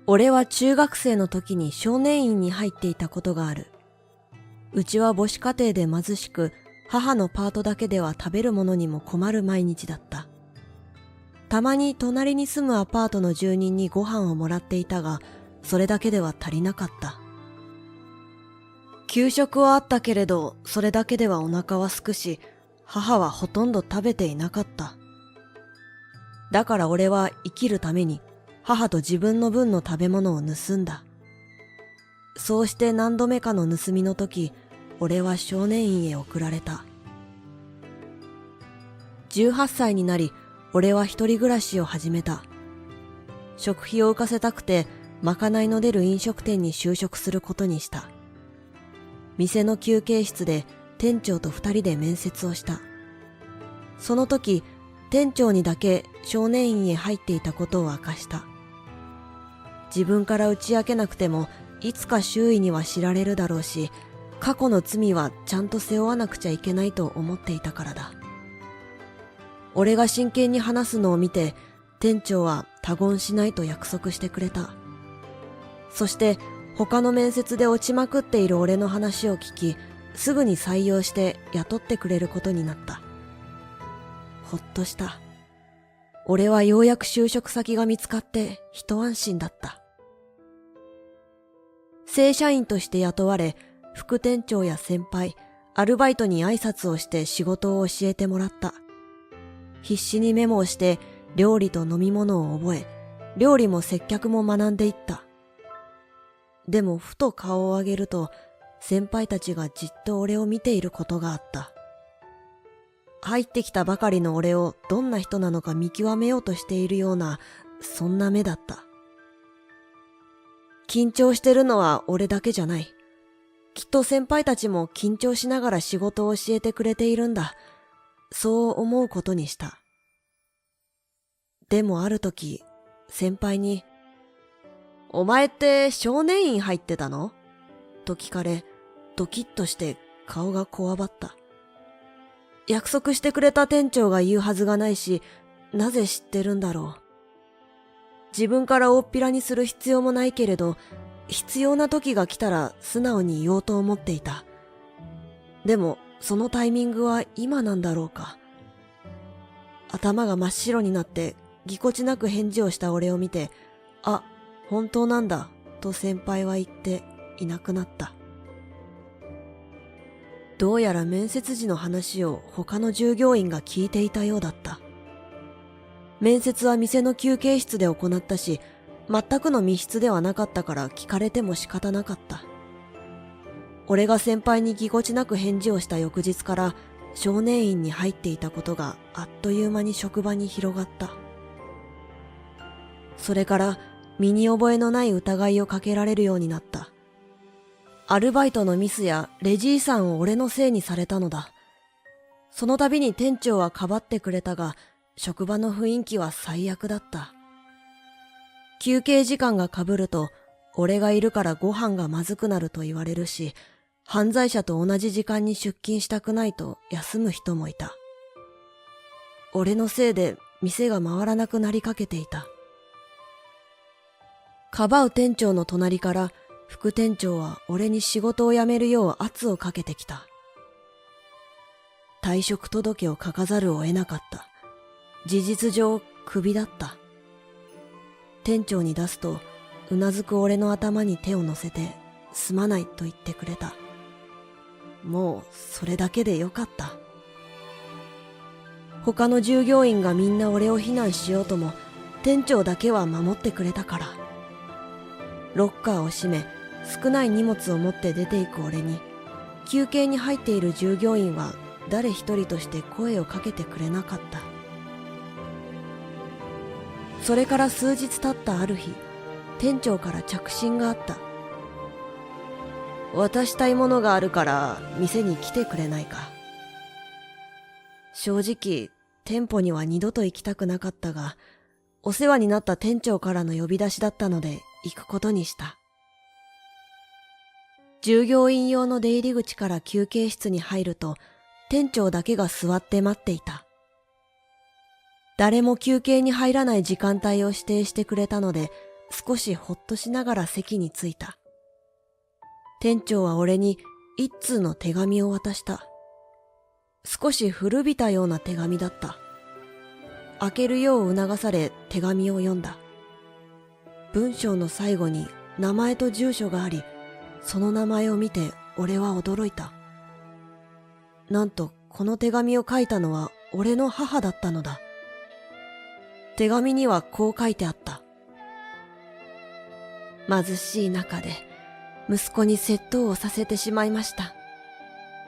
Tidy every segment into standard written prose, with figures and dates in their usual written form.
俺は中学生の時に少年院に入っていたことがある。うちは母子家庭で貧しく、母のパートだけでは食べるものにも困る毎日だった。たまに隣に住むアパートの住人にご飯をもらっていたが、それだけでは足りなかった。給食はあったけれど、それだけではお腹はすくし、母はほとんど食べていなかった。だから俺は生きるために母と自分の分の食べ物を盗んだ。そうして何度目かの盗みの時、俺は少年院へ送られた。18歳になり、俺は一人暮らしを始めた。食費を浮かせたくて、まかないの出る飲食店に就職することにした。店の休憩室で店長と二人で面接をした。その時、店長にだけ少年院へ入っていたことを明かした。自分から打ち明けなくても、いつか周囲には知られるだろうし、過去の罪はちゃんと背負わなくちゃいけないと思っていたからだ。俺が真剣に話すのを見て、店長は他言しないと約束してくれた。そして他の面接で落ちまくっている俺の話を聞き、すぐに採用して雇ってくれることになった。ほっとした。俺はようやく就職先が見つかって一安心だった。正社員として雇われ、副店長や先輩、アルバイトに挨拶をして仕事を教えてもらった。必死にメモをして料理と飲み物を覚え、料理も接客も学んでいった。でもふと顔を上げると、先輩たちがじっと俺を見ていることがあった。入ってきたばかりの俺をどんな人なのか見極めようとしているような、そんな目だった。緊張してるのは俺だけじゃない。きっと先輩たちも緊張しながら仕事を教えてくれているんだ。そう思うことにした。でもある時、先輩に、お前って少年院入ってたの？と聞かれ、ドキッとして顔がこわばった。約束してくれた店長が言うはずがないし、なぜ知ってるんだろう。自分から大っぴらにする必要もないけれど、必要な時が来たら素直に言おうと思っていた。でも、そのタイミングは今なんだろうか。頭が真っ白になってぎこちなく返事をした俺を見て、あ、本当なんだ、と先輩は言っていなくなった。どうやら面接時の話を他の従業員が聞いていたようだった。面接は店の休憩室で行ったし、全くの密室ではなかったから聞かれても仕方なかった。俺が先輩にぎこちなく返事をした翌日から少年院に入っていたことがあっという間に職場に広がった。それから身に覚えのない疑いをかけられるようになった。アルバイトのミスやレジ遺産を俺のせいにされたのだ。その度に店長はかばってくれたが、職場の雰囲気は最悪だった。休憩時間がかぶると、俺がいるからご飯がまずくなると言われるし、犯罪者と同じ時間に出勤したくないと休む人もいた。俺のせいで店が回らなくなりかけていた。かばう店長の隣から副店長は俺に仕事を辞めるよう圧をかけてきた。退職届を書かざるを得なかった。事実上クビだった。店長に出すと、うなずく俺の頭に手を乗せて、すまないと言ってくれた。もうそれだけでよかった。他の従業員がみんな俺を非難しようとも、店長だけは守ってくれたから。ロッカーを閉め、少ない荷物を持って出ていく俺に、休憩に入っている従業員は誰一人として声をかけてくれなかった。それから数日経ったある日、店長から着信があった。渡したいものがあるから店に来てくれないか。正直、店舗には二度と行きたくなかったが、お世話になった店長からの呼び出しだったので行くことにした。従業員用の出入り口から休憩室に入ると、店長だけが座って待っていた。誰も休憩に入らない時間帯を指定してくれたので、少しほっとしながら席に着いた。店長は俺に一通の手紙を渡した。少し古びたような手紙だった。開けるよう促され手紙を読んだ。文章の最後に名前と住所があり、その名前を見て俺は驚いた。なんとこの手紙を書いたのは俺の母だったのだ。手紙にはこう書いてあった。貧しい中で息子に窃盗をさせてしまいました。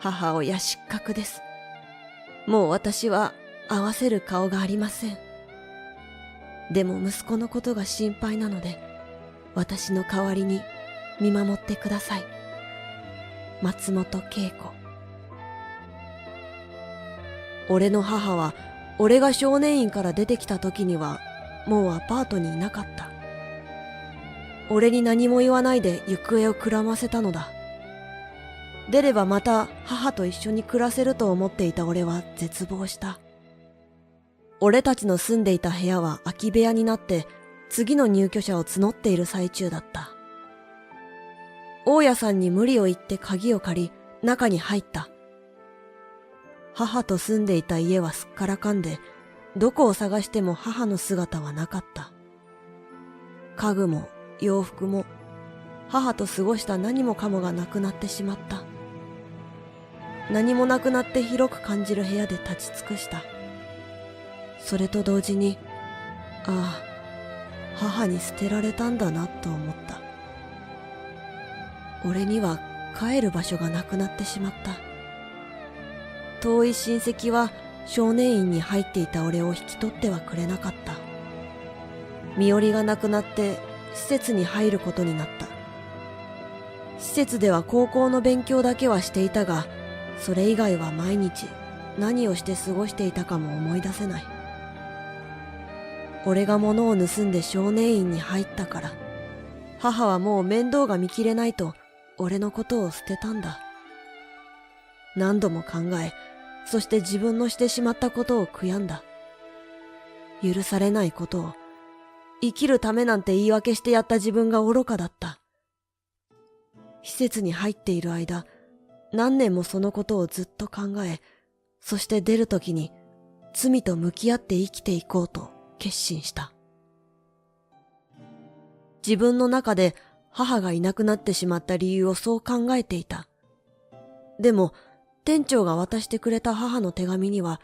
母親失格です。もう私は合わせる顔がありません。でも息子のことが心配なので、私の代わりに見守ってください。松本恵子。俺の母は、俺が少年院から出てきた時には、もうアパートにいなかった。俺に何も言わないで行方をくらませたのだ。出ればまた母と一緒に暮らせると思っていた俺は絶望した。俺たちの住んでいた部屋は空き部屋になって次の入居者を募っている最中だった。大家さんに無理を言って鍵を借り中に入った。母と住んでいた家はすっからかんで、どこを探しても母の姿はなかった。家具も洋服も母と過ごした何もかもがなくなってしまった。何もなくなって広く感じる部屋で立ち尽くした。それと同時に、ああ、母に捨てられたんだなと思った。俺には帰る場所がなくなってしまった。遠い親戚は少年院に入っていた俺を引き取ってはくれなかった。身寄りがなくなって施設に入ることになった。施設では高校の勉強だけはしていたが、それ以外は毎日何をして過ごしていたかも思い出せない。俺が物を盗んで少年院に入ったから、母はもう面倒が見きれないと俺のことを捨てたんだ。何度も考え、そして自分のしてしまったことを悔やんだ。許されないことを、生きるためなんて言い訳してやった自分が愚かだった。施設に入っている間、何年もそのことをずっと考え、そして出るときに罪と向き合って生きていこうと決心した。自分の中で母がいなくなってしまった理由をそう考えていた。でも、店長が渡してくれた母の手紙には、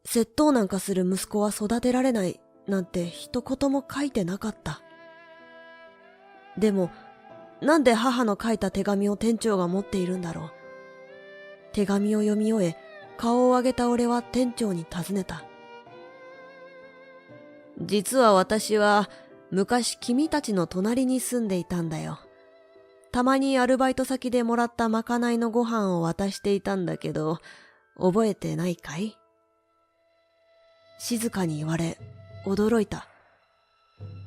窃盗なんかする息子は育てられないなんて一言も書いてなかった。でも、なんで母の書いた手紙を店長が持っているんだろう。手紙を読み終え、顔を上げた俺は店長に尋ねた。実は私は昔君たちの隣に住んでいたんだよ。たまにアルバイト先でもらったまかないのご飯を渡していたんだけど、覚えてないかい？静かに言われ、驚いた。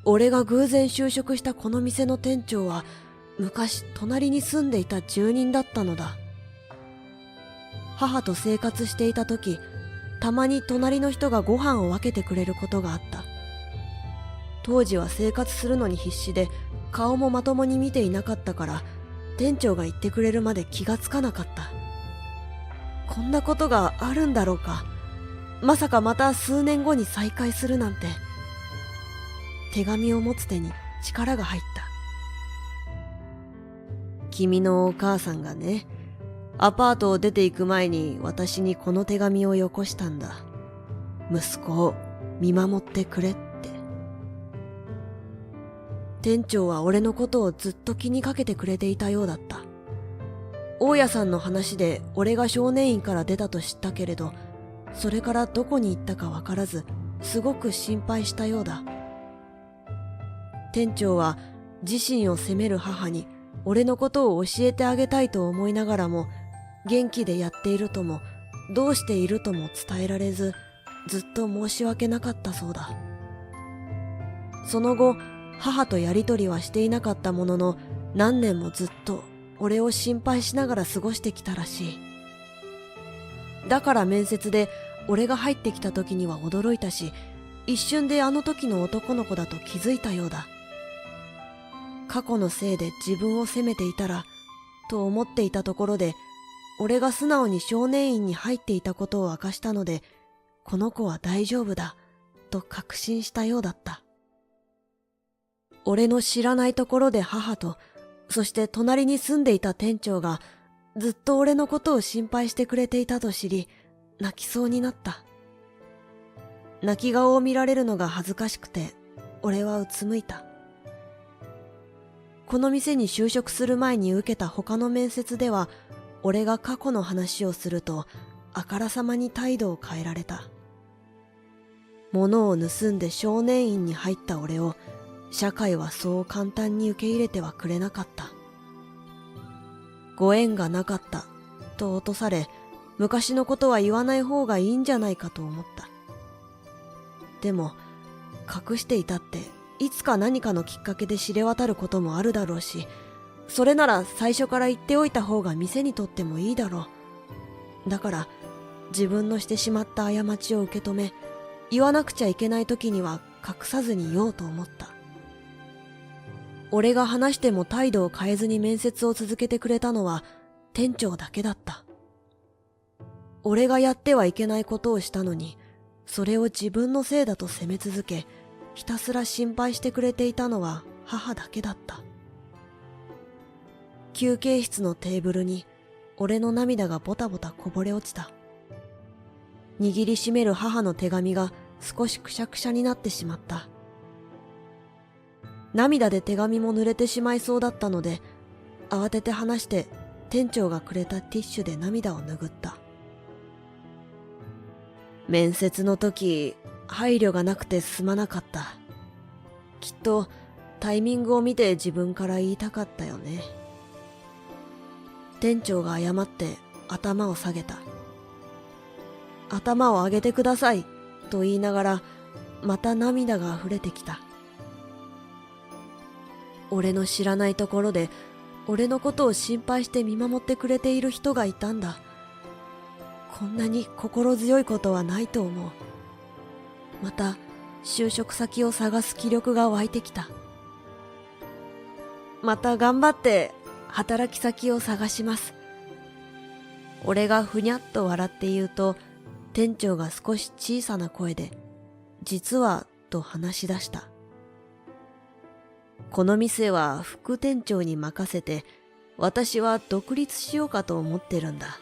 俺が偶然就職したこの店の店長は、昔隣に住んでいた住人だったのだ。母と生活していた時、たまに隣の人がご飯を分けてくれることがあった。当時は生活するのに必死で、顔もまともに見ていなかったから、店長が言ってくれるまで気がつかなかった。こんなことがあるんだろうか。まさかまた数年後に再会するなんて。手紙を持つ手に力が入った。君のお母さんがね、アパートを出て行く前に私にこの手紙をよこしたんだ。息子を見守ってくれって。店長は俺のことをずっと気にかけてくれていたようだった。大家さんの話で俺が少年院から出たと知ったけれど、それからどこに行ったかわからず、すごく心配したようだ。店長は自身を責める母に俺のことを教えてあげたいと思いながらも、元気でやっているともどうしているとも伝えられず、ずっと申し訳なかったそうだ。その後、母とやりとりはしていなかったものの、何年もずっと俺を心配しながら過ごしてきたらしい。だから面接で俺が入ってきた時には驚いたし、一瞬であの時の男の子だと気づいたようだ。過去のせいで自分を責めていたら、と思っていたところで、俺が素直に少年院に入っていたことを明かしたので、この子は大丈夫だ、と確信したようだった。俺の知らないところで母と、そして隣に住んでいた店長が、ずっと俺のことを心配してくれていたと知り、泣きそうになった。泣き顔を見られるのが恥ずかしくて、俺はうつむいた。この店に就職する前に受けた他の面接では、俺が過去の話をすると、あからさまに態度を変えられた。物を盗んで少年院に入った俺を、社会はそう簡単に受け入れてはくれなかった。ご縁がなかった、と落とされ、昔のことは言わない方がいいんじゃないかと思った。でも、隠していたって、いつか何かのきっかけで知れ渡ることもあるだろうし、それなら最初から言っておいた方が店にとってもいいだろう。だから、自分のしてしまった過ちを受け止め、言わなくちゃいけない時には隠さずに言おうと思った。俺が話しても態度を変えずに面接を続けてくれたのは店長だけだった。俺がやってはいけないことをしたのに、それを自分のせいだと責め続け、ひたすら心配してくれていたのは母だけだった。休憩室のテーブルに俺の涙がボタボタこぼれ落ちた。握りしめる母の手紙が少しくしゃくしゃになってしまった。涙で手紙も濡れてしまいそうだったので、慌てて離して店長がくれたティッシュで涙を拭った。面接の時、配慮がなくてすまなかった。きっとタイミングを見て自分から言いたかったよね。店長が謝って頭を下げた。頭を上げてくださいと言いながら、また涙が溢れてきた。俺の知らないところで、俺のことを心配して見守ってくれている人がいたんだ。こんなに心強いことはないと思う。また、就職先を探す気力が湧いてきた。また頑張って働き先を探します。俺がふにゃっと笑って言うと、店長が少し小さな声で、実はと話し出した。この店は副店長に任せて、私は独立しようかと思ってるんだ。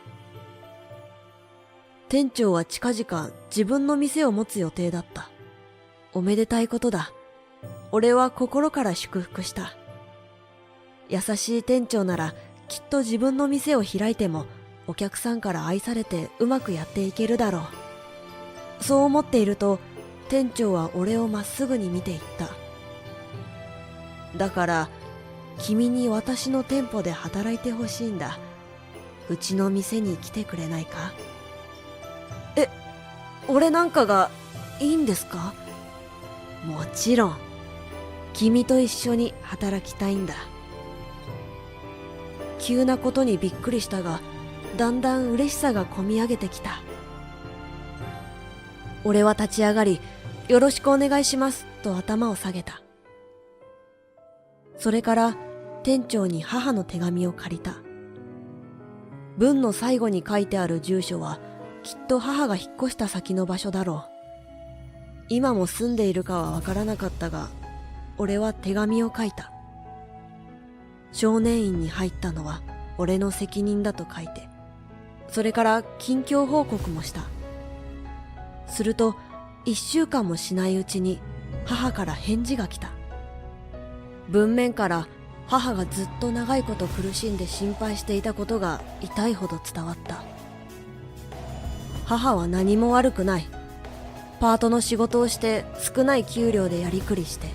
店長は近々自分の店を持つ予定だった。おめでたいことだ。俺は心から祝福した。優しい店長ならきっと自分の店を開いてもお客さんから愛されてうまくやっていけるだろう。そう思っていると店長は俺をまっすぐに見ていった。だから君に私の店舗で働いてほしいんだ。うちの店に来てくれないか？俺なんかがいいんですか？もちろん。君と一緒に働きたいんだ。急なことにびっくりしたが、だんだん嬉しさがこみ上げてきた。俺は立ち上がり、よろしくお願いしますと頭を下げた。それから店長に母の手紙を借りた。文の最後に書いてある住所は、きっと母が引っ越した先の場所だろう。今も住んでいるかはわからなかったが、俺は手紙を書いた。少年院に入ったのは俺の責任だと書いて、それから近況報告もした。すると、1週間もしないうちに母から返事が来た。文面から母がずっと長いこと苦しんで心配していたことが痛いほど伝わった。母は何も悪くない。パートの仕事をして少ない給料でやりくりして。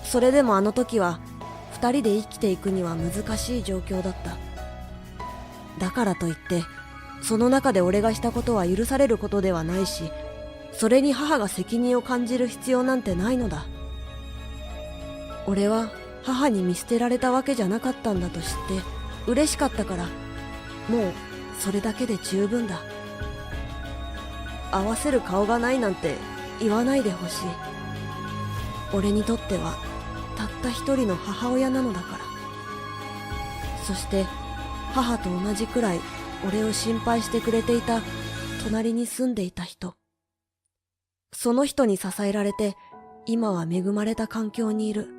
それでもあの時は2人で生きていくには難しい状況だった。だからといってその中で俺がしたことは許されることではないし、それに母が責任を感じる必要なんてないのだ。俺は母に見捨てられたわけじゃなかったんだと知って嬉しかったから、もうそれだけで十分だ。合わせる顔がないなんて言わないでほしい。俺にとってはたった一人の母親なのだから。そして母と同じくらい俺を心配してくれていた隣に住んでいた人。その人に支えられて今は恵まれた環境にいる。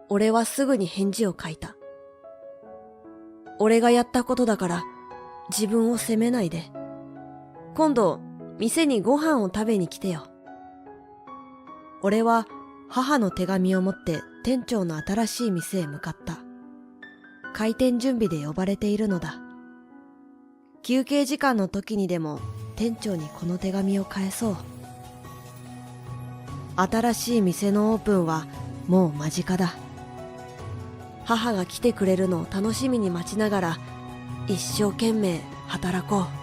俺はすぐに返事を書いた。俺がやったことだから自分を責めないで。今度店にご飯を食べに来てよ。俺は母の手紙を持って店長の新しい店へ向かった。開店準備で呼ばれているのだ。休憩時間の時にでも店長にこの手紙を返そう。新しい店のオープンはもう間近だ。母が来てくれるのを楽しみに待ちながら一生懸命働こう。